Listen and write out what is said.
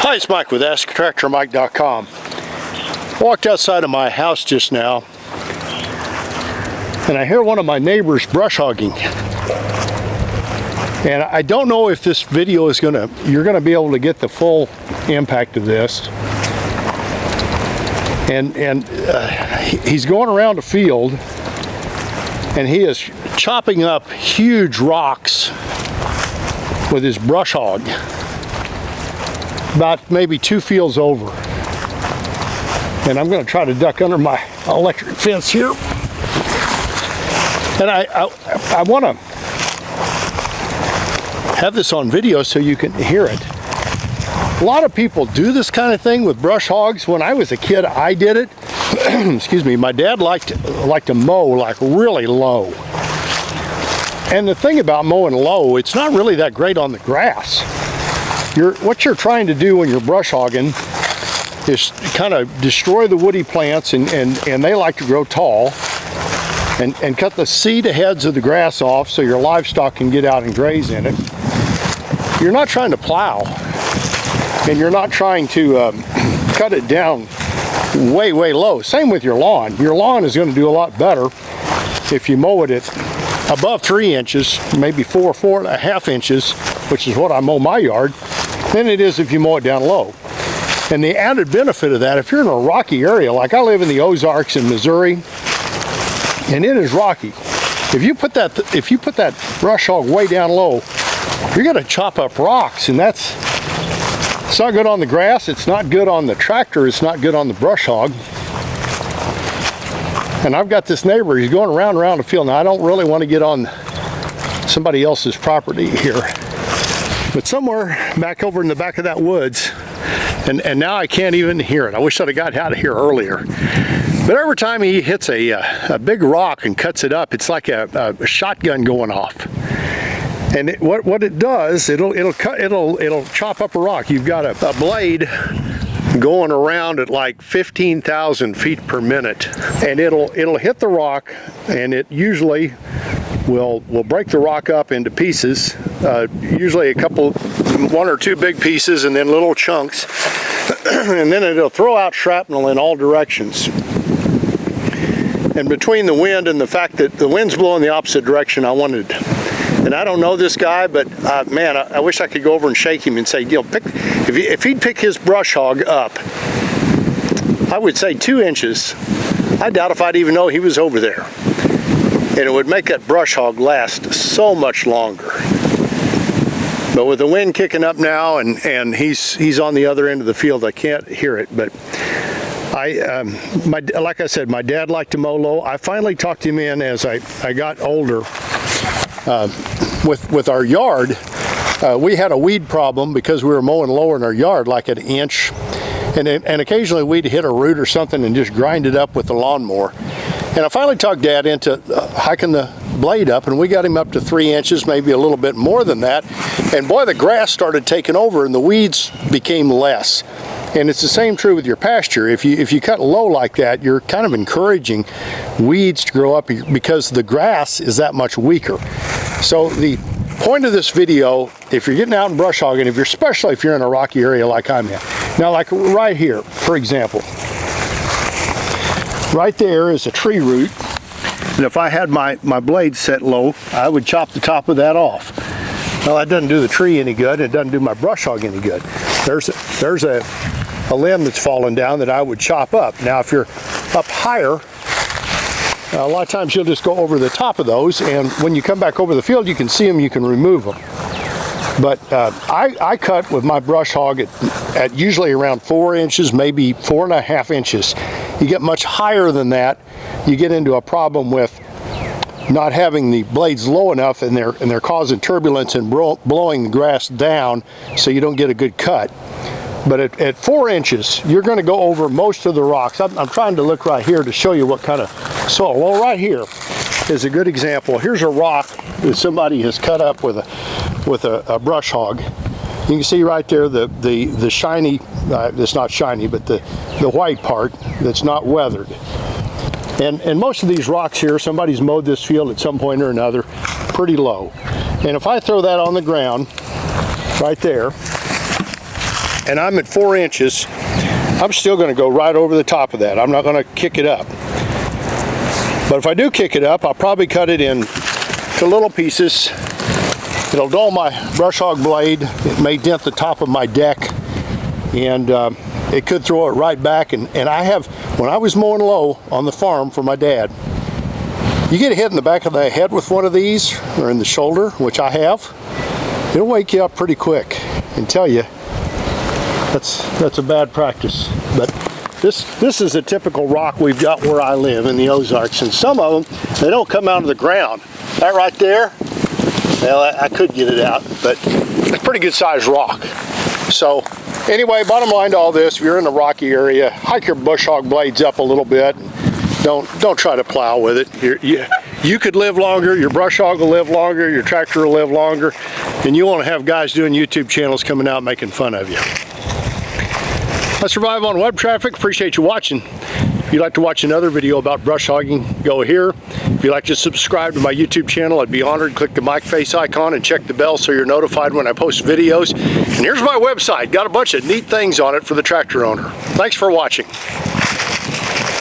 Hi, it's Mike with AskTractorMike.com. Walked outside of my house just now, and I hear one of my neighbors brush hogging. And I don't know if this video is you're gonna be able to get the full impact of this. And he's going around the field, and he is chopping up huge rocks with his brush hog, about maybe 2 fields over. And I'm going to try to duck under my electric fence here. And I want to have this on video so you can hear it. A lot of people do this kind of thing with brush hogs. When I was a kid, I did it. Excuse me. My dad liked to mow like really low. And the thing about mowing low, it's not really that great on the grass. What you're trying to do when you're brush hogging is kind of destroy the woody plants, and they like to grow tall, and cut the seed heads of the grass off so your livestock can get out and graze in it. You're not trying to plow, and you're not trying to cut it down way low. Same with your lawn. Your lawn is going to do a lot better if you mow it at above 3 inches, maybe 4.5 inches, which is what I mow my yard, than it is if you mow it down low. And the added benefit of that, if you're in a rocky area, like I live in the Ozarks in Missouri, and it is rocky. If you put that brush hog way down low, you're going to chop up rocks, and it's not good on the grass, it's not good on the tractor, it's not good on the brush hog. And I've got this neighbor, he's going around the field. Now I don't really want to get on somebody else's property here, but somewhere back over in the back of that woods, and now I can't even hear it. I wish I'd have got out of here earlier. But every time he hits a big rock and cuts it up, it's like a shotgun going off. And what it does, it'll chop up a rock. You've got a blade going around at like 15,000 feet per minute, and it'll hit the rock, and it usually will break the rock up into pieces, usually one or two big pieces and then little chunks, and then it'll throw out shrapnel in all directions. And between the wind and the fact that the wind's blowing the opposite direction, and I don't know this guy, but man, I wish I could go over and shake him and say, if he'd pick his brush hog up, I would say 2 inches. I doubt if I'd even know he was over there. And it would make that brush hog last so much longer. But with the wind kicking up now, and he's on the other end of the field, I can't hear it. But like I said, my dad liked to mow low. I finally talked him in as I got older. With our yard, we had a weed problem because we were mowing lower in our yard, like an inch, and occasionally we'd hit a root or something and just grind it up with the lawnmower. And I finally talked Dad into hiking the blade up, and we got him up to 3 inches, maybe a little bit more than that. And boy, the grass started taking over and the weeds became less. And it's the same true with your pasture. If you cut low like that, you're kind of encouraging weeds to grow up because the grass is that much weaker. So the point of this video, if you're getting out and brush hogging, especially if you're in a rocky area like I'm in. Now, like right here, for example, right there is a tree root. And if I had my blade set low, I would chop the top of that off. Well, that doesn't do the tree any good. It doesn't do my brush hog any good. There's a limb that's fallen down that I would chop up. Now, if you're up higher, a lot of times you'll just go over the top of those, and when you come back over the field, you can see them, you can remove them. But I cut with my brush hog at usually around 4 inches, maybe 4.5 inches. You get much higher than that, you get into a problem with not having the blades low enough, and they're causing turbulence and blowing the grass down, so you don't get a good cut. But at 4 inches, you're going to go over most of the rocks. I'm trying to look right here to show you what kind of soil. Well, right here is a good example. Here's a rock that somebody has cut up with a brush hog. You can see right there the shiny, it's not shiny, but the white part that's not weathered. And most of these rocks here, somebody's mowed this field at some point or another pretty low. And if I throw that on the ground right there, and I'm at 4 inches, I'm still going to go right over the top of that. I'm not going to kick it up. But if I do kick it up, I'll probably cut it in to little pieces. It'll dull my brush hog blade. It may dent the top of my deck, and it could throw it right back. And I have, when I was mowing low on the farm for my dad, you get hit in the back of the head with one of these, or in the shoulder, which I have, it'll wake you up pretty quick and tell you that's a bad practice. But this is a typical rock we've got where I live in the Ozarks, and some of them, they don't come out of the ground. That right there, well, I could get it out, but it's a pretty good sized rock. So anyway, bottom line to all this, if you're in the rocky area, hike your bush hog blades up a little bit. Don't try to plow with it. You could live longer, your brush hog will live longer, your tractor will live longer, and you won't have guys doing YouTube channels coming out making fun of you. I survive on web traffic. Appreciate you watching. If you'd like to watch another video about brush hogging, go here. If you'd like to subscribe to my YouTube channel, I'd be honored. Click the mic face icon and check the bell so you're notified when I post videos. And here's my website. Got a bunch of neat things on it for the tractor owner. Thanks for watching.